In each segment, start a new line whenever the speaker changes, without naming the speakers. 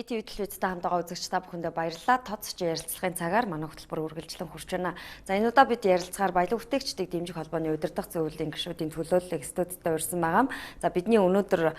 TV телевизтэй хамтдаа үзэгч та бүхэндээ баярлалаа. Тоцч ярилцлагын цагаар манай хөтөлбөр үргэлжлэн хурж байна. За энэ удаа бид ярилцахаар баялаг бүтээгчдийг дэмжих холбооны удирдах зөвлөлийн гишүүдийн төлөөллийг студидд урьсан байгаа. За бидний өнөөдөр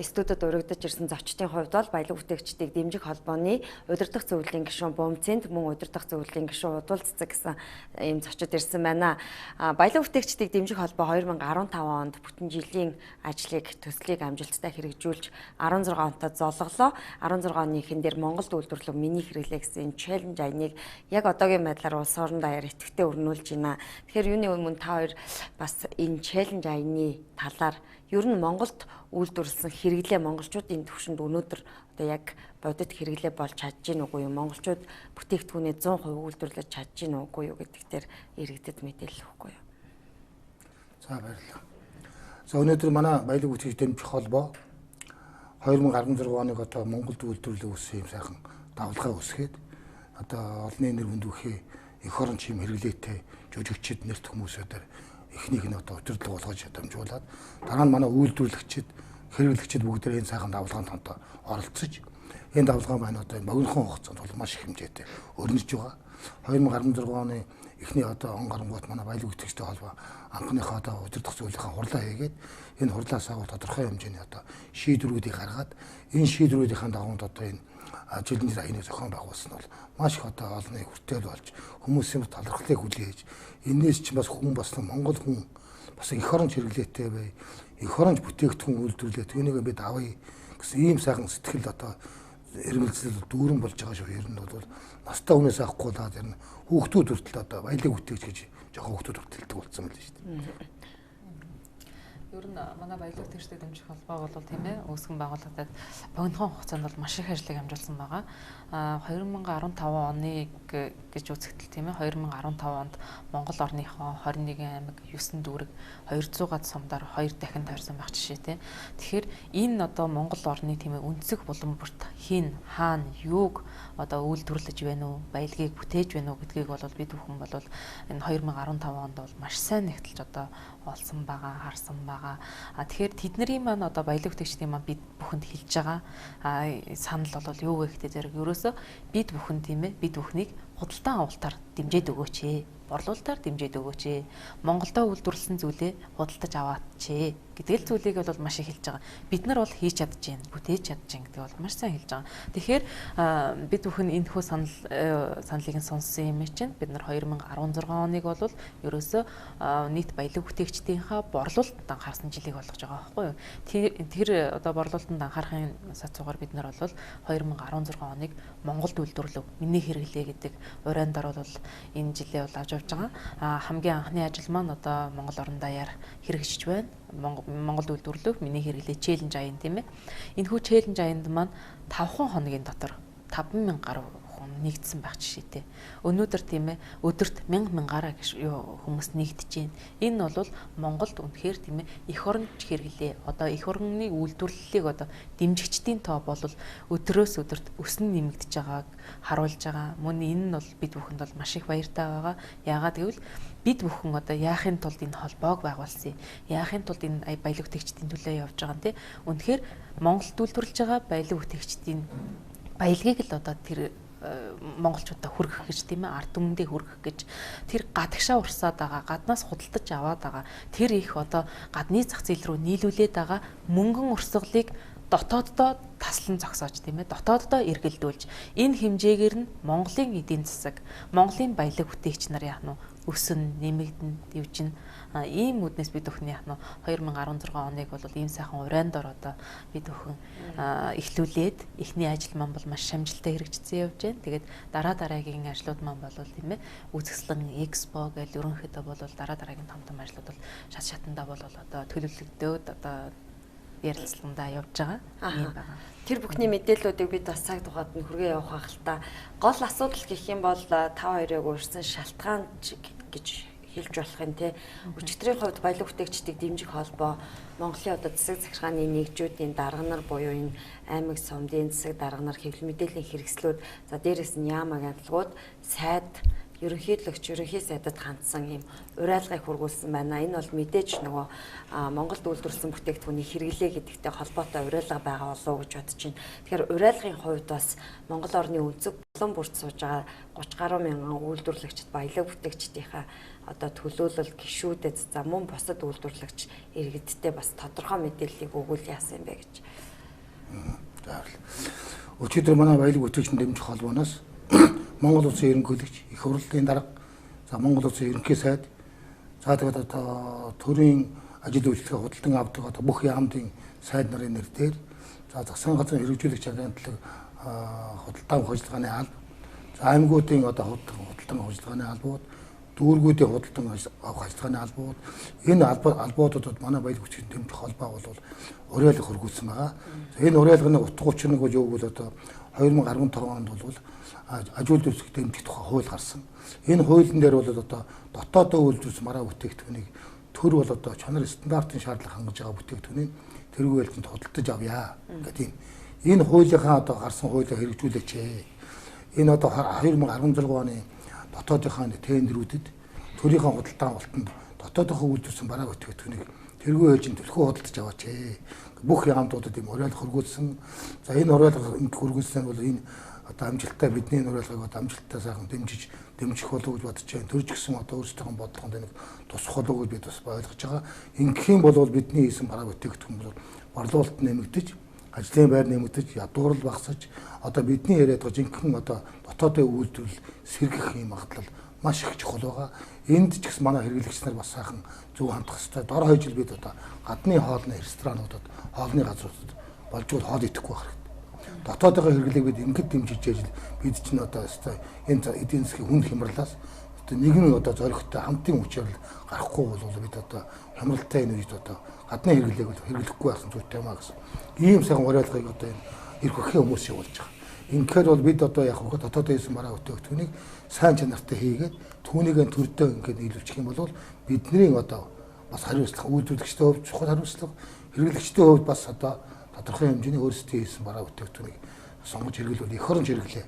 студидд урагдаж ирсэн зочдын хувьд бол баялаг бүтээгчдийг дэмжих холбооны удирдах зөвлөлийн гишүүн Бөмцэнд мөн удирдах зөвлөлийн гишүүн Удвал Цэцэг гэсэн ийм зочид ирсэн байна. Баялаг бүтээгчдийг дэмжих холбоо 2015 онд бүтэн жилийн ажлыг төслийг амжилттай хэрэгжүүлж 16 онтой золголоо. 16 оны ихэнх дээр Монголд үйлдвэрлэх миний хэрэглээ гэсэн челленж аяныг яг одоогийн байдлаар улс орон даяар идэвхтэй өрнүүлж байна. Тэгэхээр юуны өмнө та хоёр бас энэ челленж аяны талаар ер нь Монголд үйлдвэрлэсэн хэрэглээ монголчуудын төвшөнд өнөөдөр одоо яг бодит хэрэглээ болж чадж гин үгүй юу? Монголчууд бүтээгдэхүүнээ 100% үйлдвэрлэж чадж гин үгүй юу гэдэг дээр иргэдэд мэдээлэл өгөхгүй юу?
За баярлалаа. За өнөөдөр манай баялаг бүтээгдэхүүн дэмжих холбоо 2016 оныг одоо Монголд үйлдвэрлэх үсэн юм сайхан давлгаа үсгээд одоо олонний нэр хүндүхий эх орон чим хэрэглээтэй жүжигчид нэрт хүмүүсээр эхнийг нь одоо өдөрлөг болгож дамжуулаад дараа нь манай үйлдвэрлэгчид хэрэглэгчид бүгдээ энэ сайхан давлгаанд одоо оролцож энэ давлгаа маань одоо богинохон хугацаанд бол маш их хэмжээтэй өрнөж байгаа. 2016 оны эхний одоо он гарангуут манай баялаг бүтээгчтэй холбоо анхныхаа одоо удирдах зөвлөлийн хурлаа хийгээд энэ хурлаас агуу тодорхой хэмжээний одоо шийдвэрүүдийг гаргаад энэ шийдвэрүүдийн дагуунд одоо энэ жилийн аяны зохион байгуулсан бол маш их одоо олонний хүртэл болж хүмүүсийн талархлыг хүлээж энээс ч бас хүн бас Монгол хүн бас эх оронч хэрэглээтэй бай эх оронч бүтээгдэхүүн үйлдвэрлээ түүнийг бид авъя гэсэн ийм сайхан сэтгэл одоо эрмэлзэл дүүрэн болж байгаа шүү. Ер нь бол настай хүнээс авахгүй л ер нь хүүхдүүд хүртэл одоо баялаг бүтээгч гэж жоохон хүүхдүүд хүртэлдэг болсон байл шүү дээ.
Ер нь манай баялаг бүтээгчдийг дэмжих холбоо бол тийм ээ үүсгэн байгуулагдаад богинохон хугацаанд бол маш их ажлыг амжуулсан байгаа. 2015 оныг гэж үзэхдээ тийм ээ 2015 онд Монгол орныхоо 21 аймаг 9 дүүрэг 200-аад сумдаар 2 дахин тойрсон байх жишээтэй. Тэгэхээр энэ одоо Монгол орны тийм ээ өнцөг булан бүрт хин хаана юуг одоо үйлдвэрлэж байна уу, баялагийг бүтээж байна уу гэдгийг бол бид бүхэн бол энэ 2015 онд бол маш сайн нэгтэлж одоо олсон байгаа, харсан байгаа. Тэгэхээр тэдний маань одоо баялаг бүтээгчдийн маань бид бүхэнд хэлж байгаа санал бол юу вэ гэхтэй зэрэг ерөөсөө бид бүхэн тийм ээ бид бүхнийг худалдан авалтаар дэмжиж өгөөч ээ. Борлуулалтаар дэмжиж өгөөч ээ. Монголдо үйлдвэрлэсэн зүйлээ худалдаж аваач ээ гэдэг л зүйлийг бол маш их хэлж байгаа. Бид нар бол хийж чадж байна, бүтээж чадж байна гэдэг бол маш сайн хэлж байгаа. Тэгэхээр бид бүхэн энэ хүү саналыг нь сонссон юм чинь бид нар 2016 оныг бол ерөөсөө нийт баялаг бүтээгчдийнхаа борлуулалтанд анхаарсан жилиг болгож байгаа байхгүй юу? Тэр одоо борлуулалтанд анхаарахын сацуугаар бид нар бол 2016 оныг Монголд үйлдвэрлэв, миний хэрэглээ гэдэг урайндаар бол энэ жилээ бол авч явж байгаа. Хамгийн анхны ажил маань одоо Монгол орон даяар хэрэгжиж байна. Монголд үйлдвэрлэх миний хэрэглээ челленж аян тийм ээ. Энэхүү челленж аянд маань 5 хоногийн дотор 50000 гаруй хүн нэгдсэн байх жишээтэй. Өнөөдөр тийм ээ өдөрт 1000-1000-аараа хүмүүс нэгдэж байна. Энэ бол Монголд үнэхээр тийм ээ эх оронч хэрэглээ одоо эх орны үйлдвэрлэлийг одоо дэмжигчдийн тоо бол өдрөөс өдөрт өснө нэмэгдэж байгааг харуулж байгаа. Мөн энэ нь бол бид бүхэнд бол маш их баяртай байгаа. Яагаад гэвэл бид бүхэн одоо яахын тулд энэ холбоог байгуулсан. Яахын тулд энэ баялаг бүтээгчдийн төлөө явж байгаа юм тий. Үнэхээр Монголд үйлдвэрлэж байгаа баялаг бүтээгчдийн баялагийг л одоо тэр монголчуудаа хүргэх гэж тийм ээ ард түмэндээ хүргэх гэж тэр гадагшаа урсаад байгаа гаднаас худалдаж аваад байгаа тэр их одоо гадны зах зээл рүү нийлүүлээд байгаа мөнгөн урсгалыг дотооддоо таслан зогсоож тийм ээ дотооддоо эргэлдүүлж энэ хэмжээгээр нь Монголын эдийн засаг Монголын баялаг бүтээгч нар яах нь өсөн нэмэгдэн дэвжин ийм үднэс бид бүхний яах нь 2016 оныг бол ийм сайхан урайндор одоо бид бүхэн эхлүүлээд эхний ажил маань бол маш шамжилттай хэрэгжсэн явж байна. Тэгээд дараагийн ажлууд маань бол тийм ээ үзэсгэлэн экспо гэж ерөнхийдөө бол дараагийн том ажлууд бол шатандаа бол одоо төлөвлөгдөөд одоо ярилцлагандаа явж байгаа юм байна.
Тэр бүхний мэдээллүүдийг бид бас цаг тугаад нь хүргээ явах хаалтаа гол асуудал гэх юм бол та хоёрыг уурсан шалтгаан гэж хэлж болох юм те. Өчигдрийн хувьд баялаг бүтээгчдийг дэмжих холбоо Монголын одоо засаг захиргааны нэгжүүдийн дарга нар буюу энэ аймаг сумдын засаг дарга нар хэвлэл мэдээллийн хэрэгслүүд за дээрээс нь яамаг адилгууд сайд ерөнхийлөгч, ерөнхий сайдад хандсан ийм уриалгыг хургуулсан байна. Энэ бол мэдээж нөгөө Монголд үйлдвэрлэсэн бүтээгдэхүүний хэрэглээ гэдэгтэй холбоотой уриалга байгаа болов уу гэж бодож байна. Тэгэхээр уриалгын хувьд бас Монгол орны өнцөг булан бүрт сууж байгаа 30 гаруй мянган үйлдвэрлэгчид баялаг бүтээгчдийнхаа одоо төлөөлөл гишүүдэд за мөн бусад үйлдвэрлэгч иргэдтэй бас тодорхой мэдээллийг өгвөл яасан юм бэ гэж.
Өчигдөр манай баялаг бүтээгчдийн дэмжих холбооноос Монгол Улсын ерөнхийлөгч, их хурлын дарга, за Монгол Улсын ерөнхий сайд, за тэгээд одоо төрийн ажил үйлчлэгээ худалдан авдаг одоо бүх яамдын сайд нарын нэр дээр за засгийн газрын хэрэгжүүлэгч агентлаг худалдан авах ажиллагааны алба, за аймагуудын одоо худалдан авах ажиллагааны албууд, дүүргүүдийн худалдан авах ажиллагааны албууд, энэ албуудад манай баялаг бүтээгчдийн дэмжих холбоо бол уриалга хөргүүлсэн байгаа. Энэ уриалганы утга учир нь юу гэвэл одоо 2015 онд бол аж үйлдвэрлэх дэмжих тухай хууль гарсан. Энэ хуулийн дээр бол одоо дотоодоо үйлдвэрлэх мараа бүтээгдэхүүнийг төр бол одоо чанар стандартын шаардлага хангаж байгаа бүтээгдэхүүнийг тэргүй байлтанд худалдаж авъя гэдэг юм. Энэ хуулийнхаа одоо гарсан хуулийг хэрэгжүүлээч. Энэ одоо 2016 оны дотоодынхаа тендерүүдэд төрийнхөө худалдан авалтанд дотоодынхоо үйлдвэрлэсэн мараа бүтээгдэхүүнийг тэргүй ээжин төлхөө худалдаж аваач. Бүх яамдуудад ийм уриалга хөргүүлсэн. За энэ уриалга хөргүүлсэн бол энэ одоо амжилттай бидний уриалгыг одоо амжилттай сайхан дэмжих болов гэж бодож байна. Төрж гисэн одоо өөрсдийн бодлогонд нэг тусах болов гэж бид бас ойлгож байгаа. Ингэх юм бол бидний хийсэн бараа бүтээгдэхүүн бол борлуулалт нэмэгдэж, ажлын байр нэмэгдэж, ядуурл багасж, одоо бидний яриад байгаа жинхэнэ одоо дотоодын үйлдвэрлэл сэргэх юм магадлал маш их чухал байгаа. Энд ч гэсэн манай хэрэглэгч нар бас сайхан зөв хандах хэрэгтэй. Дор хаяж бид одоо гадны хоолны ресторануудад, хоолны газруудад болж хоол идэхгүй байх хэрэгтэй. Дотоодынхаа хэрэглээг бид ингэж дэмжиж яж бид чинь одоо энэ эдийн засгийн хүнд хямралаас одоо нэгэн одоо зоригтой хамтын хүчээр гарахгүй бол бид одоо хямралтай энэ үед одоо гадны хэрэглээг хэрэглэхгүй байсан зүйтэй маа гэсэн. Ийм сайхан уриалгыг одоо энэ эрх хүрэхийн хүмүүс явуулж байгаа. Инхээр бол бид одоо яг хөө дотоодын хийсэн мараа бүтээгдэхүүнийг сайн чанартай хийгээд түүнийг төрдөө ингээд нийлүүлчих юм бол бидний одоо бас хариуцлага үйлдвэрлэгчтэй хувьд чухал хариуцлага, хэрэглэгчтэй хувьд бас одоо тодорхой хэмжээний өөрсдөө хийсэн бараа бүтээгдэхүүнийг сонгож хэрэглүүл эх оронч хэрэглээ.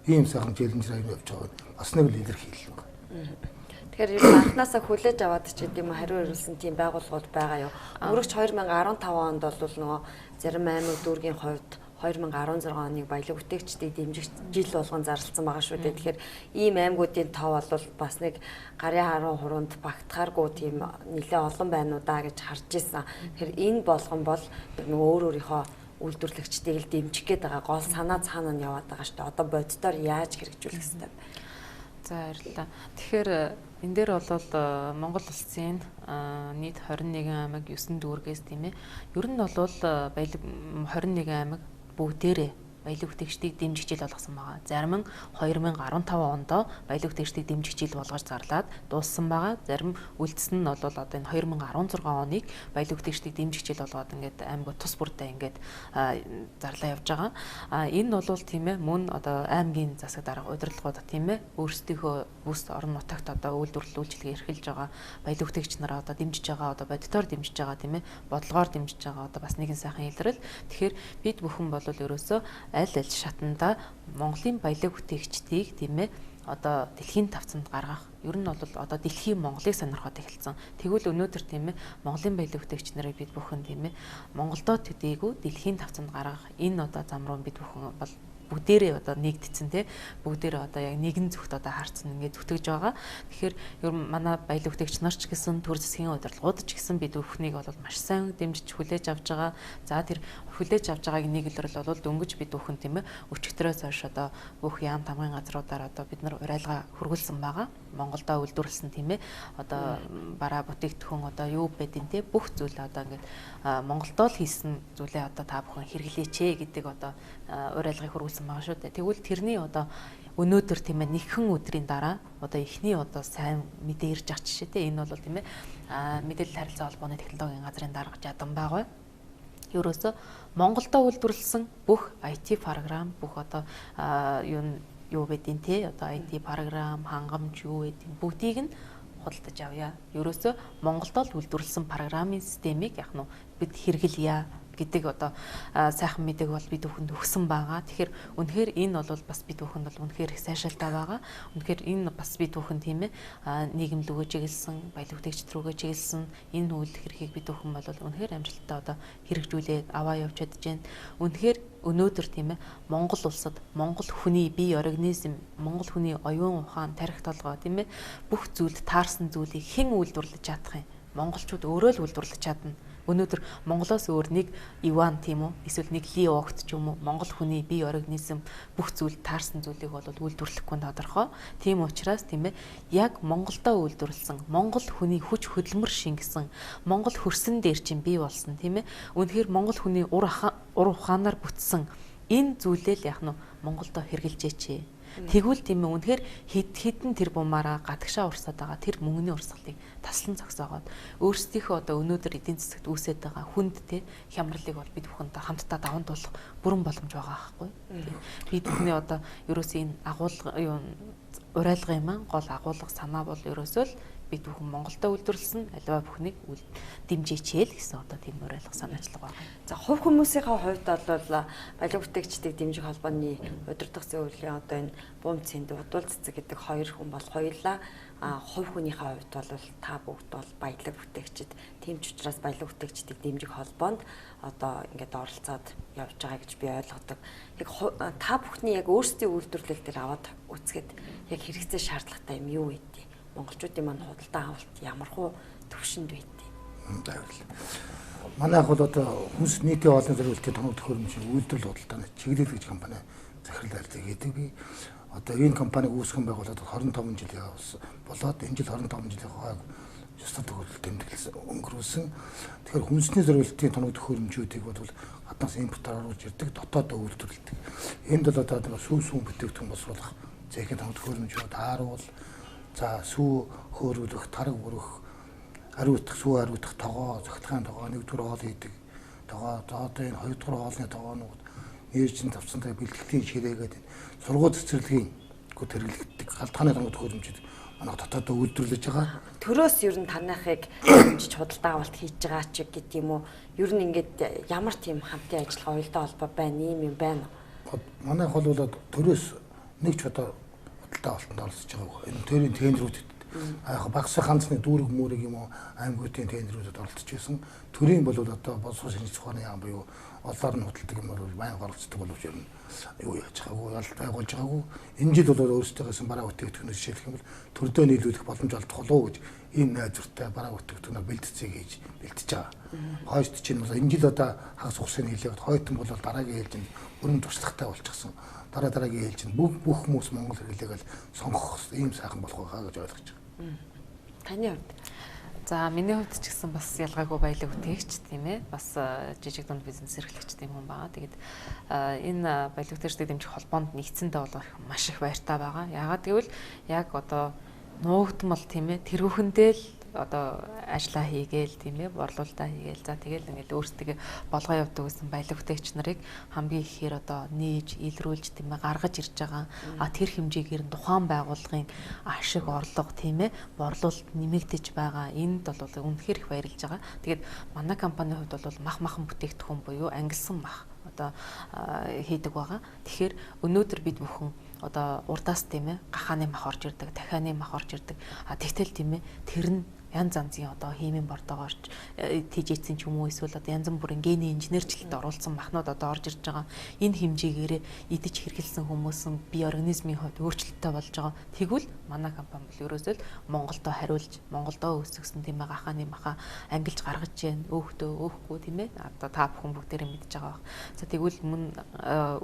Ийм сайхан челленжээр явж байгаа нь бас нэг л илэрхийлэл байна.
Тэгэхээр ер нь анхнаасаа хүлээж аваад ч гэдэм хариу ирүүлсэн тийм байгууллагууд байгаа юу? Өнгөрөх 2015 онд бол нөгөө зарим аймаг дүүргийн хувьд 2016 оныг баялаг бүтээгчдийг дэмжих жил болгон зарласан байгаа шүү дээ. Тэгэхээр ийм аймагуудын тоо бол бас нэг гарын харуу хуруунд багтахааргүй тийм нэлээ олон байна уу да гэж харж ирсэн. Тэгэхээр энэ болгон бол нөгөө өөрийнхөө үйлдвэрлэгчдийг л дэмжих гээд байгаа гол санаа цаана нь яваад байгаа шүү дээ. Одоо боддоор яаж хэрэгжүүлэх ёстой вэ?
За баярлалаа. Тэгэхээр энэ дээр бол Монгол улсын нийт 21 аймаг 9 дүүргээс тийм ээ. Ер нь бол баялаг 21 аймаг бүгдээрээ баялаг бүтээгчдийг дэмжих жил болгосон байгаа. Зарим нь 2015 онд баялаг бүтээгчдийг дэмжих жил болгож зарлаад дууссан байгаа. Зарим үлдсэн нь бол одоо энэ 2016 оныг баялаг бүтээгчдийг дэмжих жил болгоод ингээд аймагуд тус бүрдээ ингээд зарлаа явж байгаа. Энэ бол тийм ээ мөн одоо аймгийн засаг дарга удирдлагууд тийм ээ өөрсдийнхөө бүс орон нутагт одоо үйлдвэрлэл үйлчилгээ эрхэлж байгаа баялаг бүтээгч нараа одоо дэмжиж байгаа, одоо бодитоор дэмжиж байгаа тийм ээ бодлогоор дэмжиж байгаа одоо бас нэгэн сайхан илрэл. Тэгэхээр бид бүхэн бол ерөөсөө аль шатанда Монголын баялаг бүтээгчдийг тийм ээ одоо дэлхийн тавцанд гаргах. Ер нь бол одоо дэлхийн Монголыг сонирхоод эхэлсэн. Тэгвэл өнөөдөр тийм ээ Монголын баялаг бүтээгч нарыг бид бүхэн тийм ээ Монголдоо төдийгүй дэлхийн тавцанд гаргах энэ одоо зам руу бид бүхэн бол бүгдээрээ одоо нэгдсэн тий бүгдээрээ одоо яг нэгэн зүгт одоо харцсан ингээд зүтгэж байгаа. Тэгэхээр ер нь манай баялаг бүтээгч нар ч гэсэн төр засгийн удирдлагууд ч гэсэн бид бүхнийг бол маш сайн дэмжиж хүлээж авч байгаа. За тэр хүлээж авч байгааг нэг илрэл бол дөнгөж бид бүхэн тийм ээ өчигдрөөс хойш одоо бүх яам тамгын газруудаар одоо бид нар уриалга хөргүүлсэн байгаа. Монголдо үйлдвэрлэсэн тийм ээ одоо бараа бүтээгдэхүүн одоо юу байдیں тий бүх зүйл одоо ингээд Монголдо л хийсэн зүйлээ одоо та бүхэн хэрэглээч гэдэг одоо уриалгыг хөргүүлсэн байгаа шүү дээ. Тэгвэл тэрний одоо өнөөдөр тийм ээ нэгэн өдрийн дараа одоо эхний одоо сайн мэдээ ирж байгаа жишээ тий энэ бол тийм ээ мэдээлэл харилцаа холбооны технологийн газрын дарга Жадан байгаа. Ерөөсө Монголдо үйлдвэрлэсэн бүх IT програм бүх одоо юу байдیں те одоо IT програм хангамж юу байдیں бүгдийг нь худалдаж авъя. Ерөөсө Монголдо л үйлдвэрлэсэн програмын системийг яг нь бид хэрэглэе. гэдэг одоо сайхан мэдээг бол бид бүхэнд өгсөн байгаа. Тэгэхээр үнэхээр энэ бол бас бид бүхэнд бол үнэхээр их сайшаалтай байгаа. Үнэхээр энэ бас бид бүхэн тийм ээ нийгэмд өгөө чиглэсэн, баялаг бүтээгчид рүүгээ чиглэсэн энэ үйл хэрхийг бид бүхэн бол үнэхээр амжилттай одоо хэрэгжүүлээд аваа явж чадж байна. Үнэхээр өнөөдөр тийм ээ Монгол улсад Монгол хүний бие организм, Монгол хүний оюун ухаан, тарих толгой тийм ээ бүх зүйлд таарсан зүйлийг хэн үйлдвэрлэж чадах юм? Монголчууд өөрөө л үйлдвэрлэж чадна. Өнөөдөр Монголоос өөр нэг Иван тийм үү эсвэл нэг Ли Огт ч юм уу Монгол хүний бие организм бүх зүйл таарсан зүйлийг бол үйлдвэрлэхгүй тодорхой. Тийм учраас тийм ээ яг Монголдоо үйлдвэрлсэн Монгол хүний хүч хөдөлмөр шингэсэн Монгол хөрсөн дээр чинь бий болсон тийм ээ. Үнэхээр Монгол хүний ур ухаанаар бүтсэн энэ зүйлээ л яг нь Монголдоо хэрэгжилжээч. Тэгвэл тийм ээ үнэхээр хідэн тэр бумаараа гадагшаа урсаад байгаа тэр мөнгөний урсгалыг таслан зогсоогоод өөрсдийнхөө одоо өнөөдөр эдийн засагт үүсэж байгаа хүнд те хямралыг бол бид бүхэнд хамтдаа даван туулах бүрэн боломж байгаа байхгүй. Бид бүхний одоо ерөөсөө энэ агуулга урайлгын маань гол агуулга санаа бол ерөөсөө л бид бүхэн Монголдо үйлдвэрлэсэн аливаа бүхнийг дэмжээч гэсэн одоо тийм уриалга санаачлага байна.
За хувь хүмүүсийнхээ хувьд бол баялаг бүтээгчдийг дэмжих холбооны удирдах зөвлөлийн одоо энэ бум цэнд удвал цэцэг гэдэг хоёр хүн бол хоёулаа хувь хүнийхээ хувьд бол та бүгд бол баялаг бүтээгчид тийм ч учраас баялаг бүтээгчдийг дэмжих холбоонд одоо ингээд оролцоод явж байгаа гэж би ойлгодог. Яг та бүхний яг өөрсдийн үйлдвэрлэл дээр аваад үзэхэд яг хэрэгцээ шаардлагатай юм юу вэ? Монголчуудын маань худалдаа авалт ямар хуу төвшөнд байдгийг.
Манайх бол одоо хүнс нийтийн олон зориултын тоног төхөөрөмжийн үйлдвэрлэл худалдааны чиглэл гэж компани захирал байлтыг хийдэг. Би одоо энэ компаниг үүсгэн байгуулад 25 жил явсан. Болоод энэ жил 25 жилийн хойг ёстой төгөлд тэмдэглэсэн өнгөрүүлсэн. Тэгэхээр хүнсний зориултын тоног төхөөрөмжүүдийг бол гаднаас импортоор оруулж ирдэг, дотоод үйлдвэрлэдэг. Энд бол одоо сүүн бүтээгдэхүүн боловсруулах зээхийн тоног төхөөрөмжүүд ааруул за сүү хөөрүүлэх, тараг бүрэх, ариутгах, сүү ариутгах тогоо, зохицохын тогоо, нэгдүгээр хоол хийдэг тогоо, одоо энэ хоёрдугаар хоолны тогоонууд нэрчин тавцантай бэлтгэлийн ширээгээд сургууль цэцэрлэгийн хэрэглэгддэг галтгааны тоног төхөөрөмжүүд манай дотоод үйлдвэрлэж байгаа.
Төрөөс ер нь танайхыг дэмжиж худалдаа авалт хийж байгаа ч гэдэг юм уу? Ер нь ингээд ямар тийм хамтын ажиллагаа уялдаа холбоо байна, юм байна уу?
Манайх бол төрөөс нэг ч одоо худалдаа авалтанд оролцож байгаа. Энэ төрийн тендерүүдэд яг багсах ганцны дүүрэг мөрөг юм уу аймагуудын тендерүүдэд оролцож байсан. Төрийн бол одоо боловсрол шинжилгээ ухааны яам буюу олоор нь худалдаг юм бол байнга оролцдог боловч ер нь юу яаж байгаагүй, ялт байгуулж байгаагүй. Энэ жил бол өөрсдөөс бараа бүтээгдэхүүнээс шилжих юм бол төрдөө нийлүүлэх боломж олдох болов уу гэж ийм найдвартай бараа бүтээгдэхүүнээ бэлтцээ гэж бэлтэж байгаа. Хойд чинь бол энэ жил одоо хагас ухсыг хийлээд хойтон бол дараагийн ээлжинд өрөм туршлагатай болчихсон. Дараагийн ээлжинд бүх хүмүүс Монгол хэрэглээг сонгох ийм сайхан болох байхаа гэж ойлгож байгаа.
Таны хувьд?
За миний хувьд ч гэсэн бас ялгаагүй баялаг бүтээгч тийм ээ. Бас жижиг дунд бизнес эрхлэгч тийм хүн байгаа. Тэгээд энэ баялаг бүтээгчдийг дэмжих холбоонд нэгдсэндээ бол маш их баяртай байгаа. Яагаад гэвэл яг одоо нуугдмал тийм ээ тэрүүхэндээ л одоо ажиллаа хийгээл тийм ээ борлуулалтаа хийгээл за тэгэл ингээл өөрсдөө болгоо явдаг гэсэн баялаг бүтээгч нарыг хамгийн ихээр одоо нээж илрүүлж тийм ээ гаргаж ирж байгаа тэр хэмжээгээр тухайн байгууллагын ашиг орлого тийм ээ борлуулалт нэмэгдэж байгаа энд бол үнэхээр их баярлж байгаа. Тэгээд манай компанийн хувьд бол махан бүтээгдэхүүн буюу ангилсан мах одоо хийдэг байгаа. Тэгэхээр өнөөдөр бид бүхэн одоо урдаас тийм ээ гахааны мах орж ирдэг, дахианы мах орж ирдэг. Тэгтэл тийм ээ тэр нь янз янзын одоо химийн бордоогоор тийжээдсэн ч юм уу эсвэл одоо янз бүрийн гений инженерчлэлд оруулсан махнууд одоо орж ирж байгаа. Энэ хэмжээгээр идэж хэрхэлсэн хүмүүсийн бие организмын хувьд өөрчлөлттэй болж байгаа. Тэгвэл манай компани бол ерөөсөө л Монголдо хариулж, Монголдо өсгсөн тийм ээ гахааны маха ангилж гаргаж जैन өөхдөө өөхгүй тийм ээ. Одоо та бүхэн бүгдээрээ мэдж байгаа баг. За тэгвэл мөн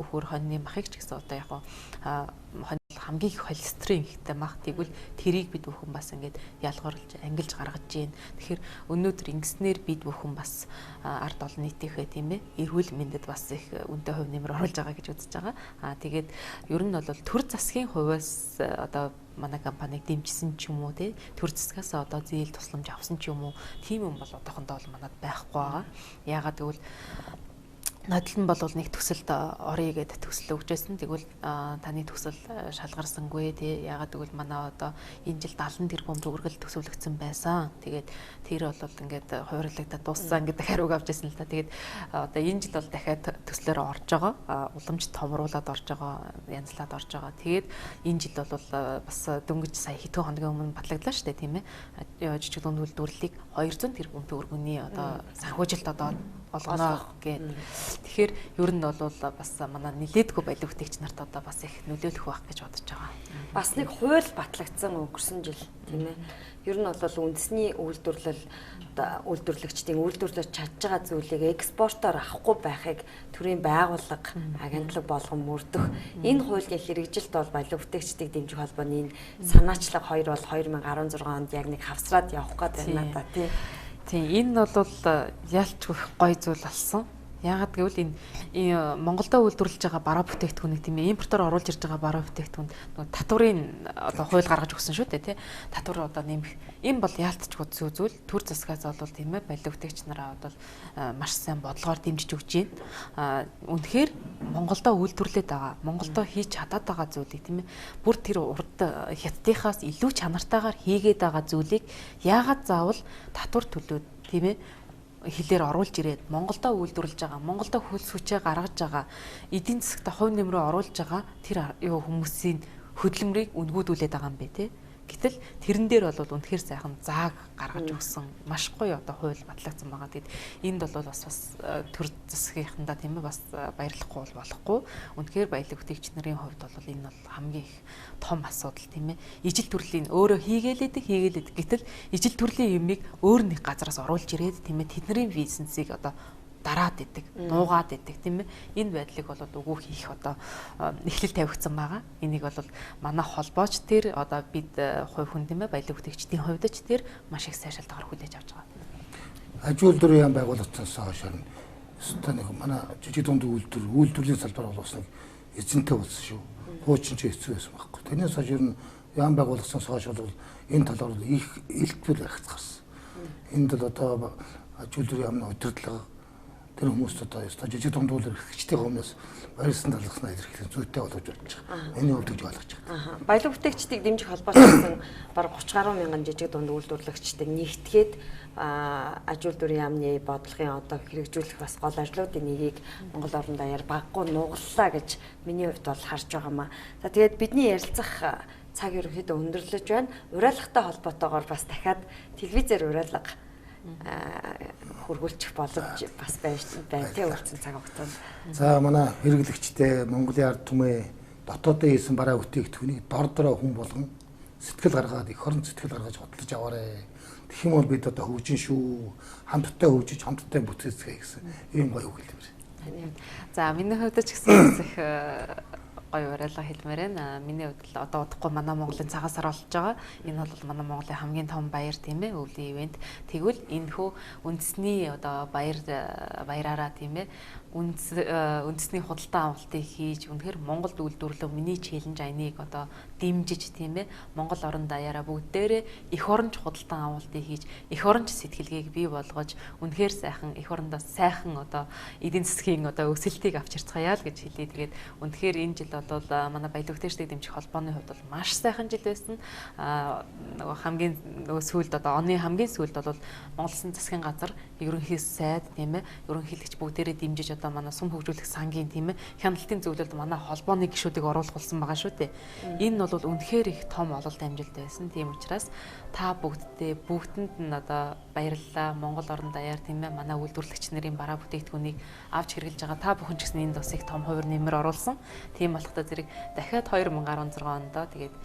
өөхөр хоньны махыг ч гэсэн одоо яг хамгийн их холестерин ихтэй мах тэгвэл тэрийг бид бүхэн бас ингээд ялгарлж ангилж гаргаж जैन. Тэгэхээр өнөөдөр ингэснээр бид бүхэн бас ард олон нийтийнхээ тийм ээ эрүүл мэндэд бас их үнэтэй хувь нэмэр оруулж байгаа гэж үзэж байгаа. Тэгээд ер нь бол төр засгийн хувьас одоо манай компаниг дэмжсэн ч юм уу тий төр засгаас одоо зээл тусламж авсан ч юм уу тийм юм бол одоохондоо бол манад байхгүй байгаа. Яагаад гэвэл Нодлон бол нэг төсөлд орё гэдэг төсөл өгчээсэн. Тэгвэл таны төсөл шалгарсангүй тий. Ягаад гэвэл манай одоо энэ жил 70 тэрбум төгрөгөл төсөвлөгдсөн байсан. Тэгээд тэр бол ингээд хуваарлагдаад дууссан гэдэг хариуг авч ирсэн л та. Тэгээд одоо энэ жил бол дахиад төслөөр орж байгаа. Уламж томруулаад орж байгаа, янзлаад орж байгаа. Тэгээд энэ жил бол бас дөнгөж сая хэдэн хоногийн өмнө батлагдлаа шүү дээ, тийм ээ. Жижиг дунд үйлдвэрлэлийг 200 тэрбум төгрөгөний одоо санхүүжилт одоо олгоно гэд. Тэгэхээр ер нь бол бас манай нилээдгүй баялаг бүтээгч нарт одоо бас их нөлөөлөх байх гэж бодож байгаа.
Бас нэг хууль батлагдсан өнгөрсөн жил тийм ээ. Ер нь бол үндэсний үйлдвэрлэгчдийн үйлдвэрлэж чадж байгаа зүйлийг экспортоор авахгүй байхыг төрийн байгууллага, агентлаг болгон мөрдөх. Энэ хуулийн хэрэгжилт бол баялаг бүтээгчдийг дэмжих холбооны энэ санаачлага 2 бол 2016 онд яг нэг хавсраад явах гэдэг байна да тий.
Тийм энэ бол ялч гой зүйл болсон. Яагаад гэвэл энэ Монголдо үйлдвэрлэж байгаа бараа бүтээгдэхүүнийг тийм ээ импортоор оруулж ирж байгаа бараа бүтээгдэхүүн нөгөө татврын одоо хууль гаргаж өгсөн шүү дээ тий. Татвар одоо нэмэх энэ бол яалтчгүй зүйл төр засгаас бол тийм ээ баялаг бүтээгч нараа бол маш сайн бодлогоор дэмжиж өгч байна. Үнэхээр Монголдо үйлдвэрлээд байгаа, Монголдо хийж чадаад байгаа зүйлийг тийм ээ бүр тэр урд хятадынхаас илүү чанартайгаар хийгээд байгаа зүйлийг яагаад заавал татвар төлөөд тийм ээ хэлээр оруулж ирээд Монголдо үйлдвэрлэж байгаа, Монголдо хөлс хүчээ гаргаж байгаа, эдийн засагт хувь нэмрээ оруулж байгаа тэр хүмүүсийн хөдөлмөрийг үнгүүдүүлээд байгаа юм бэ те. Гэтэл тэрэн дээр бол үнэхээр сайхан зааг гаргаж өгсөн маш гоё одоо хууль батлагдсан байгаа. Тэгэд энд бол бас төр засгийнхандаа тийм ээ бас баярлахгүй болохгүй. Үнэхээр баялаг бүтээгч нарын хувьд бол энэ бол хамгийн их том асуудал тийм ээ. Ижил төрлийн өөрөө хийгээлээд гэтэл ижил төрлийн юмыг өөр нэг газараас оруулж ирээд тийм ээ тэдний бизнесийг одоо дараад идэг, нуугаад идэг тийм ээ. Энэ байдлыг бол үгүй хийх одоо эхлэл тавигдсан байгаа. Энийг бол манай холбооч тэр одоо бид хувь хүн тийм ээ баялаг бүтээгчдийн хувьд ч тэр маш их сайжруулалтаар хүлээж авч байгаа.
Аж үйлдвэрийн яам байгуулагдсанаас хойш өстой нэг манай жижиг дунд үйлдвэрлэлийн салбар бол бас нэг эзэнтэй болсон шүү. Хуучин ч хэцүү байсан байхгүй. Тэрнээс хойш ер нь яам байгуулагдсанаас хойш бол энэ талаар их илтгэл барих гарсан. Энд л одоо аж үйлдвэрийн яамны удирдлага тэр хүмүүст одоо жижиг дунд үйлдвэрлэгчдийн өмнөөс барьсан талхснаа илэрхийлэх зүйтэй болгож болж байгаа. Миний хувьд гэж ойлгож байгаа.
Баялаг бүтээгчдийг дэмжих холбоотой бараг 30 гаруй мянган жижиг дунд үйлдвэрлэгчтэй нэгтгээд аж үйлдвэрийн яамны бодлогын одоо хэрэгжүүлэх бас гол ажлуудын нэгийг Монгол орон даяар баггүй нугаллаа гэж миний хувьд бол харж байгаамаа. За тэгээд бидний ярилцах цаг ерөнхийдөө өндөрлөж байна. Уриалгатай холбоотойгоор бас дахиад телевизээр уриалга хөргүүлчих боломж бас байна тий үлдсэн цаг хугацаанд.
За манай хэрэглэгчтэй Монголын ард түмээ дотоодын хийсэн бараа бүтээгдэхүүнийг дордороо хүн болгон сэтгэл гаргаад их орон сэтгэл гаргаж бодлож аваарэ. Тэгэх юм бол бид одоо хөгжин шүү. Хамтдаа хөгжиж хамтдаа бүтээцгээе гэсэн ийм гоё үг хэлмээр.
За миний хувьд ч гэсэн их гоё уриалга хэлмээр байна. Миний хувьд л одоо удахгүй манай Монголын цагаан сар болж байгаа. Энэ бол манай Монголын хамгийн том баяр тийм ээ өвлийн ивент. Тэгвэл энэ хөө үндэсний одоо баяраараа тийм ээ үндэсний худалдан авалтыг хийж үнэхээр Монголд үйлдвэрлэв миний челленж айныг одоо дэмжиж тийм ээ Монгол орон даяараа бүгдээрээ эх оронч худалдан авалтыг хийж эх оронч сэтгэлгээг бий болгож үнэхээр сайхан эх орондоо сайхан одоо эдийн засгийн одоо өсөлтийг авч ирцгаая л гэж хэлээ. Тэгээд үнэхээр энэ жил бол манай баялаг бүтээгчдийг дэмжих холбооны хувьд бол маш сайхан жил байсан. Нөгөө хамгийн сүүлд одоо оны хамгийн сүүлд бол Монгол Улсын засгийн газар ерөнхий сайд тийм ээ ерөнхийлөгч бүгдээрээ дэмжиж одоо манай сум хөгжүүлэх сангийн тийм ээ хяналтын зөвлөлд манай холбооны гишүүдийг оруулах болсон байгаа шүү дээ. Энэ бол үнэхээр их том ололт амжилт байсан. Тийм учраас та бүгдэнд нь одоо баярлалаа. Монгол орон даяар тийм ээ манай үйлдвэрлэгч нарын бараа бүтээгдэхүүнийг авч хэрэглэж байгаа та бүхэн ч гэсэн энд бас их том хувь нэмэр оруулсан. Тийм болохдоо зэрэг дахиад 2016 онд тэгээд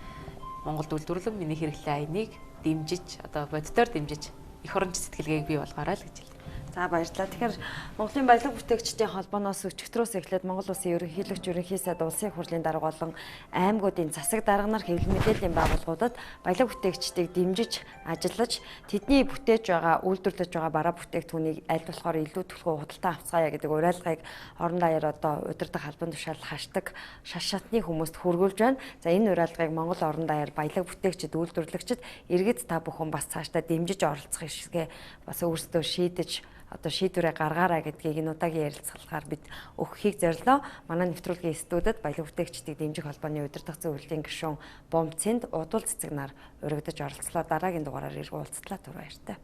Монголд үйлдвэрлэн миний хэрэглээ айныг дэмжиж одоо боддоор дэмжиж эх оронч сэтгэлгээг бий болгоорой л гэж хэлээ.
За баярлалаа. Тэгэхээр Монголын баялаг бүтээгчдийн холбооноос өчигдрөөс эхлээд Монгол Улсын ерөнхийлөгч ерөнхий сайд улсын хурлын дарга болон аймагуудын засаг дарга нар хэвлэл мэдээллийн байгууллагуудад баялаг бүтээгчдийг дэмжиж ажиллаж тэдний бүтээж байгаа үйлдвэрлэж байгаа бараа бүтээгдэхүүнийг аль болохоор илүү төлхөө худалдан авцгаая гэдэг уриалгыг орон даяар одоо удирдах албан тушаал хашдаг шаш шатны хүмүүст хүргүүлж байна. За энэ уриалгыг Монгол орон даяар баялаг бүтээгчид үйлдвэрлэгчид иргэд та бүхэн бас цаашдаа дэмжиж оролцох хэсгээ бас өөрсдөө шийдэж одоо шийдвэрээ гаргаарай гэдгийг энэ удаагийн ярилцлагаар бид өгөхийг зорилоо. Манай нэвтрүүлгийн студид баялаг бүтээгчдийг дэмжих холбооны удирдах зөвлөлийн гишүүн Бомцэнд удал цэцэг нар урагдаж оролцлоо. Дараагийн дугаараар иргэн уулзтлаа. Түр баяртай.